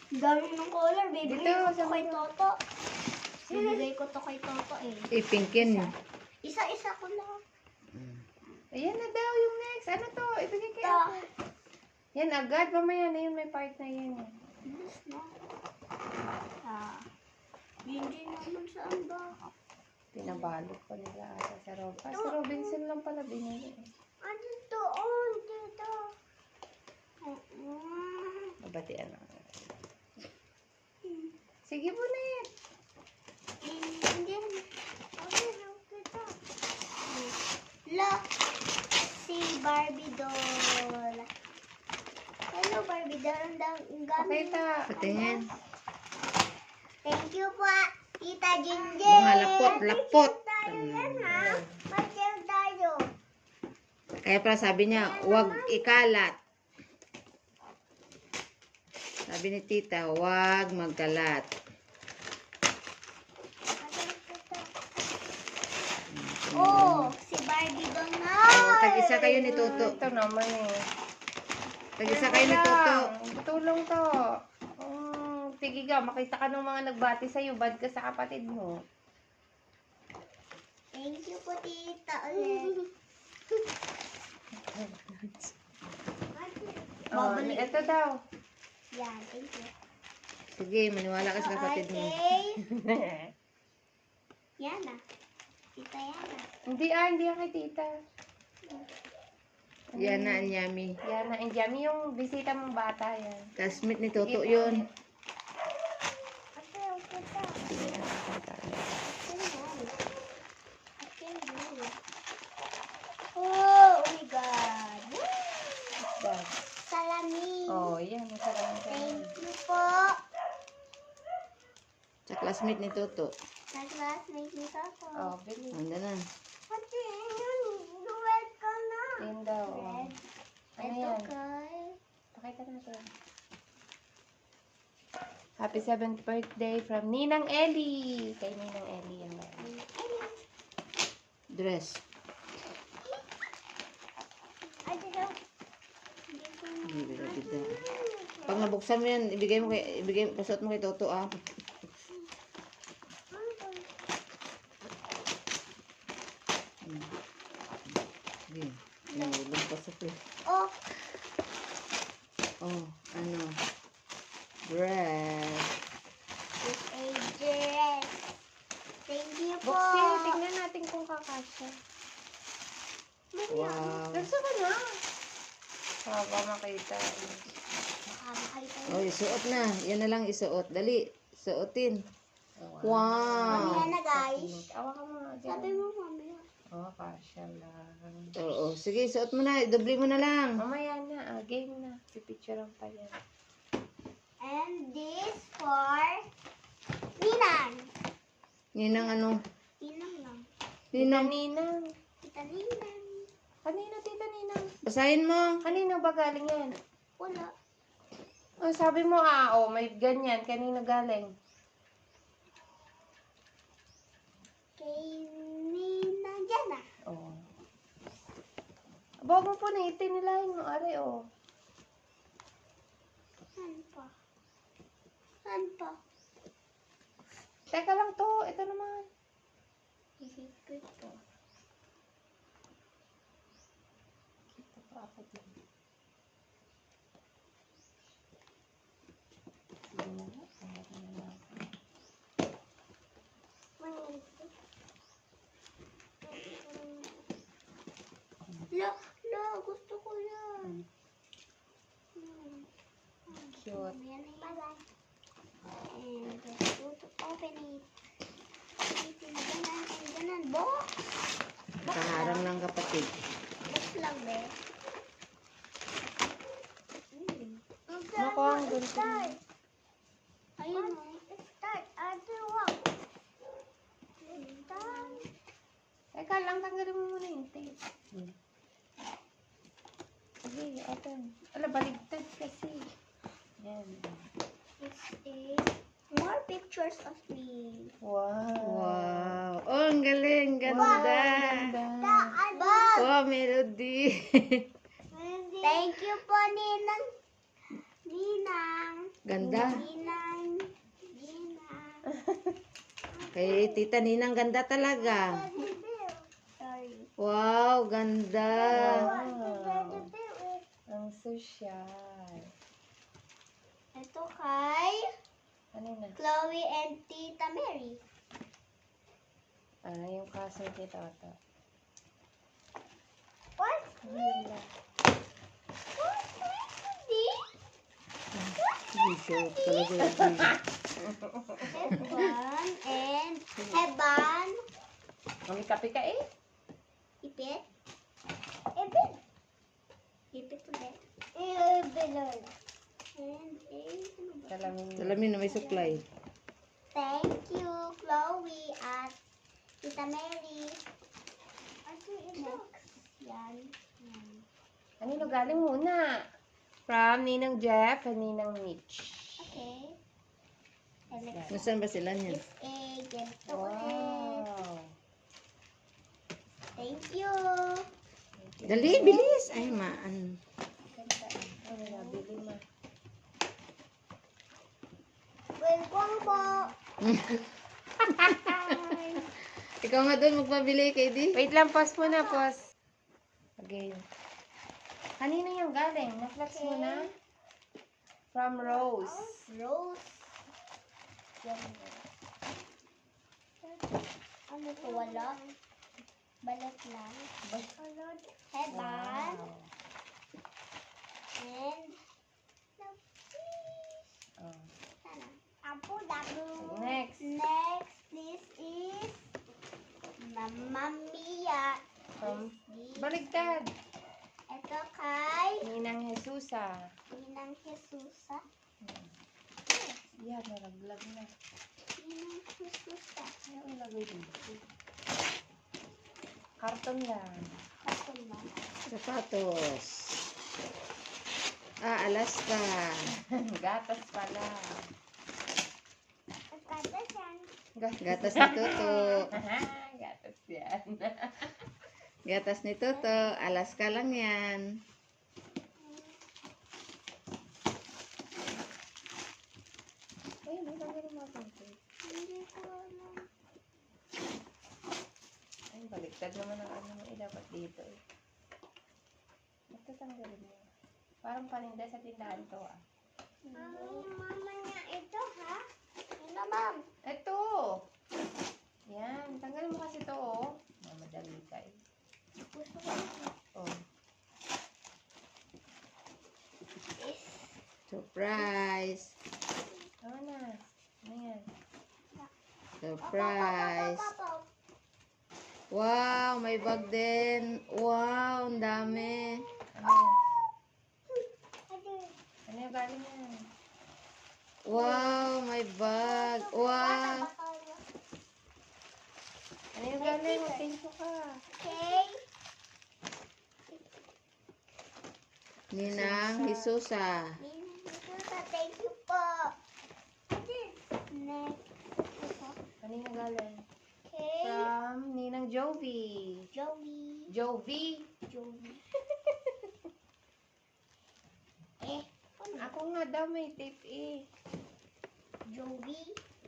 Dami ng color, baby. Dito, Ito kay Toto. Bibigay ko to kay Toto eh. Ipinkin. Isa-isa ko lang. Ayan na daw yung next. Ano to? Ibigay kay Ito. ako. Yan agad. Mamaya na yun. May part na yun. Bilis na. Hindi naman saan ba? Pinabalot pa nila ata sa Robinson. Sa Robinson lang pala binili. Ano doon? Dito. Mabatian na. Sige po na yan. Hindi. Okay lang kita. Look. Si Barbie doll. Hello Barbie doll. Ang gamit. Pakita. Patingin. Thank you po, Tita Jinjin. Mga lapot. Tayo yan ha. Mag-share tayo. Kaya pala sabi niya, huwag ikalat. Sabi ni tita, huwag magkalat. Oh, si Barbie doll na. Oh, tag-isa kayo ni Toto. Ito naman eh. Tag-isa kayo ni Toto. Tulong to. Sige ka, makita ka ng mga nagbati sa'yo. Bad ka sa kapatid mo. Thank you po, Tita. Ulit. Babalik. Ito daw. Yan, thank you. Sige, maniwala ka sa kapatid mo. Okay. Yana. Tita Yana. Hindi kay tita. Yan na, ang yummy. Yan na, Yami yung bisita mong bata yan. Kasmit ni Toto yun. Ate, okay ta. Oh my God. Salamin. Oh, yan. Masarap. Thank you po. Sa classmate ni Toto. Sa classmate ni Toto. Oh, bilis. Anda na. Ate, yun. Duet ka na. Yan daw. Oh. Red. Ano Ito yan? kay. Pakita natin. Happy 7th birthday from Ninang Ellie. Kay Ninang Ellie yan. Dress. Ate daw. Bida. Pag nabuksan mo yan, pasuot mo kay Toto ah. Sige. Nahulog pa sa pre. Oh, Oh, ano? Dress. it's a dress. Thank you po. Buksin, tingnan natin kung kakasya. Wow. Gusto ko na. Para makita. Oh, isuot na. Yan na lang isuot. Dali. Suotin. Wow. Mamaya na guys. Awa ka mo. Sabi mo mamaya. Oh, kasya lang. Oo. Sige, suot mo na. Doble mo na lang. Mamaya na. Game na. Pipicturean pa yan. And this for Ninang. Ninang ano? Ninang lang. Ninang. Ninang. Tita Ninang. Kanino, tita Ninang? Basahin mo. Kanino ba galing yan? Wala. Oh, sabi mo, may ganyan. Kanino galing? Kay Ninang Jana. Oh. Huwag mo po na itinilahin mo, are, oh. Saan pa? Saan pa? Teka lang to. Ito naman. Isipin ko. Ito pa ako din. Sige na nga. Ayan na lang. La, gusto ko yan. Cute. Yan ay bagay. And let's go to open it. Ganun, box. Kaharang ng kapatid. Box lang, be. Naku, ang ganda. Start. Ayun, start. Other one. Start. Teka lang, tanggalin mo muna yung tape. Sige, open. Ala, baligtad kasi. Yan. It's a more pictures of me. Wow. Wow. Oh, ang galing. Ganda. Ganda. Bob! Oh, melody. Thank you po, Ninang. Ninang. Ganda. Ninang. Kay Tita Ninang ganda talaga. Sorry. Wow, ganda. Wow. Ang social. Ito kay Ano na? Chloe and Tita Mary. Yung kaso ni Tita Otto. What? Wala. What's this? Bishop talaga yung Heban and Heban. May kape ka eh? Ipit. Ipit. Ipit ulit. Ipit ulit. And Salamin. Salamin na may suklay. thank you, Chloe at Tita Mary. Next. Yan. Yan. Kanino galing muna? From Ninang Jeff and Ninang Mitch. Okay. And next Nasaan ba sila niyan? is a ganito ulit. Wow. Thank you. Dali, bilis. Ay, maan. Ano na, bili mo. Welcome po. Ikaw nga doon magpabili kay Di. Wait lang, pause muna, pause. Again. Kanino yung galing? Na-flex mo na? From Rose. Rose. Yan. Ano to? Wala. Balat lang. Heban. Wow. And Oh. sana. Apo dapo. Next. Next, this is Mamma Mia. From Baligtad. Ito kay Ninang Jesusa. Ninang Jesusa. Yan, nalaglag na. Ninang Jesusa. Ano ang lagay dito? Karton lang. Ito ba? Sapatos. Ah, Alaska. Gatas pala. Pagkata yan. Gatas ni Toto. Gatas yan. Gatas ni Toto. Alaska lang yan. Ay, hindi lang ganun mapunti. Hindi ko alam. Ay, baliktad naman ang ano mo. Dapat dito eh. Ito tanggalin mo. Parang paninda sa tindahan to ah. Mama niya ito, ha? Ano, ma'am? Ito! Yan. Tanggalin mo kasi to oh. Mamadali ka eh. Gusto ko ito. Oh. Surprise. Tama na. Ano yan? Surprise. Wow, may bag din. Wow, ang dami. Ano? Ano yung galing yan? Wow, may bag. Wow. Ano yung galing? Thank you ka. Okay. Ninang Hisusa. Thank you po. Next. Ito. Ano yung galing? Okay. From Ninang Jovi. Joey. Jovi? Joey. Ako nga daw may tape eh. Joey.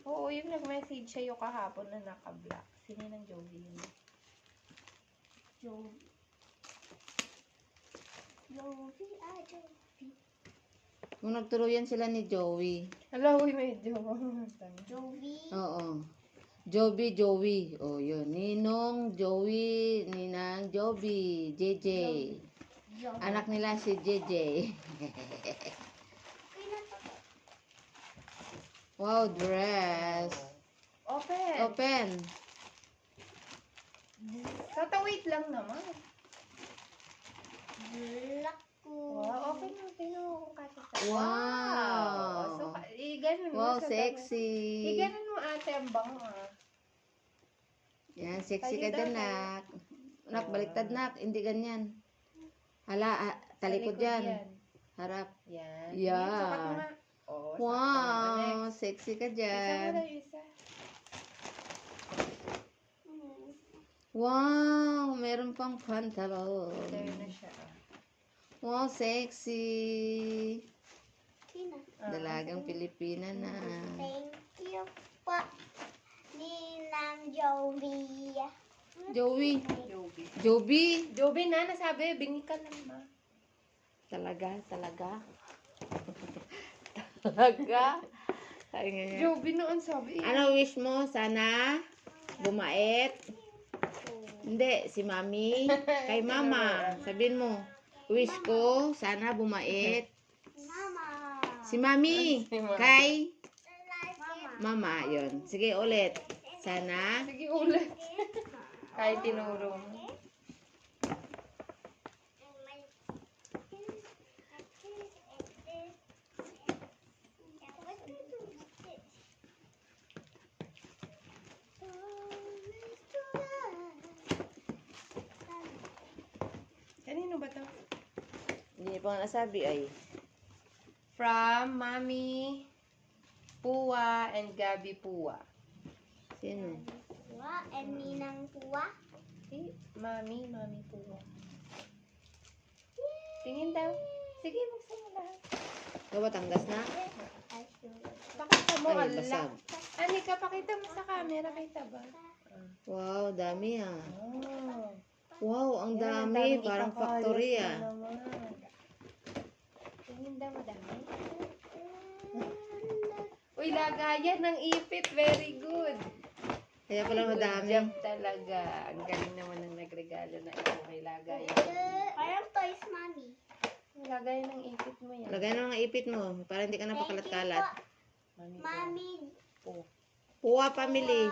Oo, yung nag-message sa'yo kahapon na naka-block. Sino ng Jovi yun? Joey. Joey. Joey. Kung nagtuloyan sila ni Joey. Hello, medyo. Joey. Oo. Joey. Oh, yun. Ninong, Joey, Ninang, Joby, JJ. Joey. Anak nila si JJ. Wow, dress. Open. Open. Wait lang naman. Black ko. Wow, open mo. Tingnan mo kung kasya sa'yo. Wow. So, ganun mo. Wow, sa sexy. ganun mo ate ang bango ah. Yan, sexy Tayo ka daw, dyan, nak. Nak, baliktad, nak. Hindi ganyan. Hala, talikod Talikod yan. yan. Harap. Yan. Yan. Sukat mo nga. Oh, Wow, sexy ka Isa mo dyan. daw isa. Wow, meron pang pantalon. There na siya. Wow, sexy. Sino? Ah, Dalagang Pilipina na. Thank you po. Ninang Joey. Joey. Joby. Joby. Joby na, nasabi. Bingi ka lang, ma. Talaga. Talaga. Sabi nga niya. Joby noon sabi. Ano wish mo? Sana bumait. Hindi, si Mami. Kay Mama. Sabihin mo. Wish ko, sana bumait. Mama. Si Mami. Si Mami. Kay Mama. Mama. Yun. Sige, ulit. Sana. Sige ulit. Kahit tinuro mo. Kanino ba to? Hindi pa nga nasabi ay. From Mami Puwa and Gabi Puwa. Sino? Puwa and Ninang Puwa. Si Mami Puwa. Tingin daw. Sige, buksan mo lahat. Batangas na? Pakita mo, Ay, ala. basag. Anika, pakita mo sa camera. Kita ba? Wow, dami ah. Oh. Wow, ang Yan, dami. daming Parang ipakalat factory na ah. naman. Tingin daw, madami. Uy, lagayan ng ipit. Very good. Kaya pala Good madami. job talaga. Ang galing naman ng nagregalo na ito. May lagayan. Parang toys, Mami. May lagayan ng ipit mo yan. Lagay na ng ipit mo para hindi ka Thank you napakalat-kalat. po, Mami. Po. Puwa family.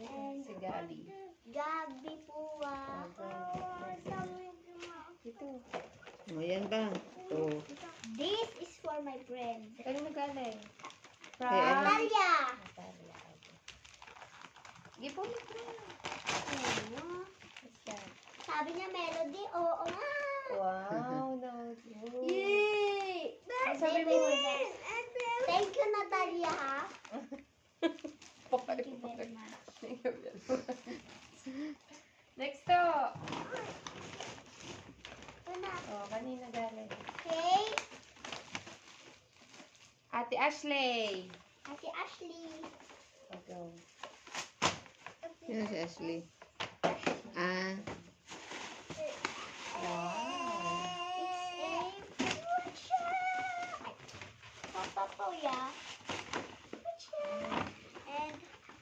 And Si Gabi. Gabi Puwa. Ito. O, yan ba? O. This is for my friend. Kanino galing? Kay ano? Natalia. Natalia. Gipulit mo. Ano? What's that? Sabi niya melody. Oo nga. Wow, notebook. Yay! Ang sabi mo? Thank you, Natalia, ha? Thank you very much. Next to. Ito na. Oh, kanina galing. Okay. Ate Ashley. Ate Ashley. Okay. Sino si Ashley? Ah, Wow. It's a future. Papa Poya. Future. And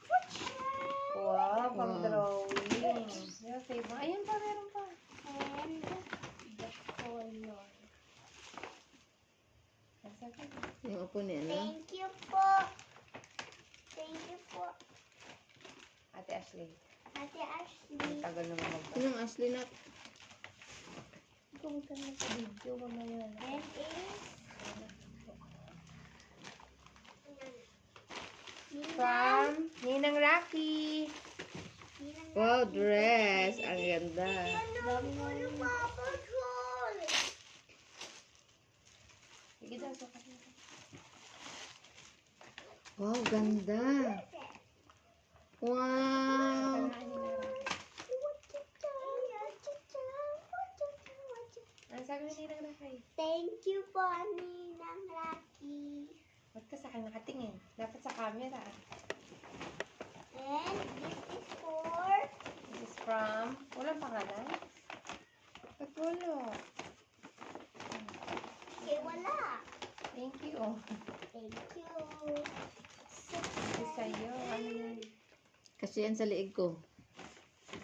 future. Wow, pang Wow. drawing. Yeah, save mo. Ayun pa, meron pa. And the color. Ang sabi. yung upo ni ano? Thank you po. Thank you po. Ate Ashley. Ate Ashley. Tagal naman magpa. Sinong Ashley na? Kung ka na sa video mo na yun. And is From Ninang Rocky. Wow, dress. Ang ganda. Sige daw, sukat mo. Wow, ganda. Wow. Ang sabi ni Ninang Rocky. Thank you po, Ninang Rocky. Ba't ka sa akin nakatingin? Dapat sa camera. And this is for This is from... Walang pangalan? Ba't wala? kay wala. Thank you. Thank you. Ito sa'yo. Ano yun? Kasi yan sa liig ko.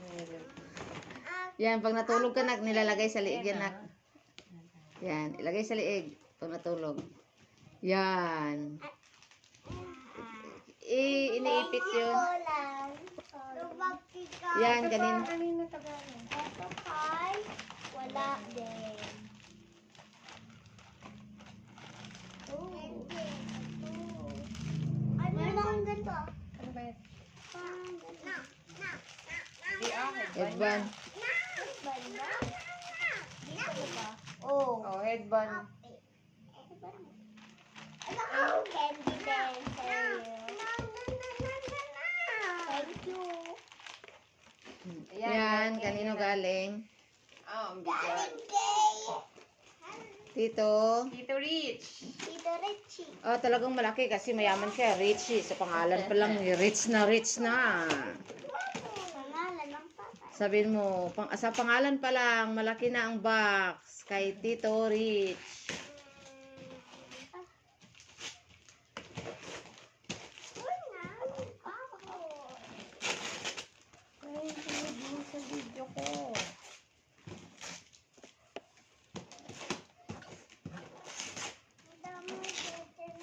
Meron. Yan, pag natulog ka nak, nilalagay sa liig yan Ayan, nak. Yan, ilagay sa liig pag natulog. Yan. Iniipit yun. lang. Yan, kanina. Kanina Tagalog. Ito kay wala din. Ano lang ganito? Ano ba yan? Parang ganito. Di Headband. Oh. Oh, headband. Ano candy pencil? Thank you. Yan, kanino galing? Oh, ang bigat. Galing kay Tito. Tito Rich. Tito Richie. Oh, talagang malaki kasi mayaman siya. Richie. Sa pangalan pa lang, rich na rich na. Sabihin mo, sa pangalan pa lang, malaki na ang box kay Tito Rich. Ay, hindi mo sa video ko.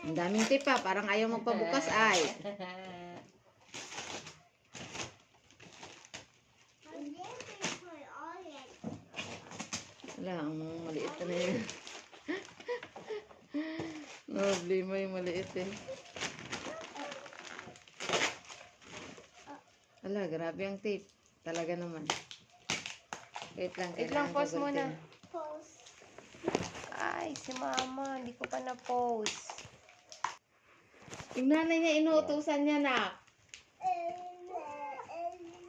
Ang daming tip pa, parang ayaw magpabukas ay. Wala, ang maliit na yun. Problema yung maliit eh. Wala, grabe ang tape. Talaga naman. Wait lang, Wait lang, kailangan pause gagawin. muna. Ay, si mama, hindi ko pa na-post. Yung nanay niya, inuutusan niya na.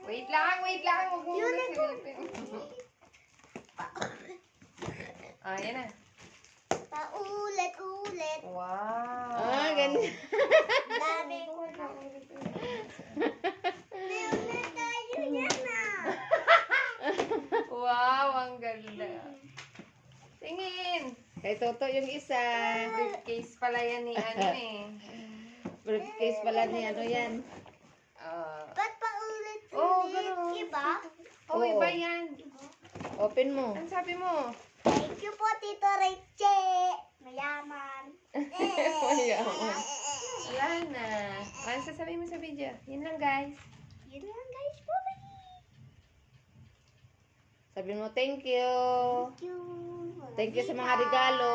Wait lang. Huwag mo muna silipin. Ah, yan na. Paulit-ulit. Wow. Ah, ganyan. Dami ko na. Meron na tayo yan ah. Wow, ang ganda. Tingin. Kay Toto yung isa. Briefcase pala yan ni ano eh. Briefcase pala ni ano yan. Ba't paulit-ulit? Oh, ganun. Iba? Oh, Oo. iba yan. Open mo. Ano sabi mo? Thank you po, Tito Richie. Mayaman. Mayaman. Wala na. Ano sasabihin mo sa video? Yun lang, guys. Yun lang guys. Bye-bye. Sabihin mo, thank you. Thank you. Thank you sa mga regalo.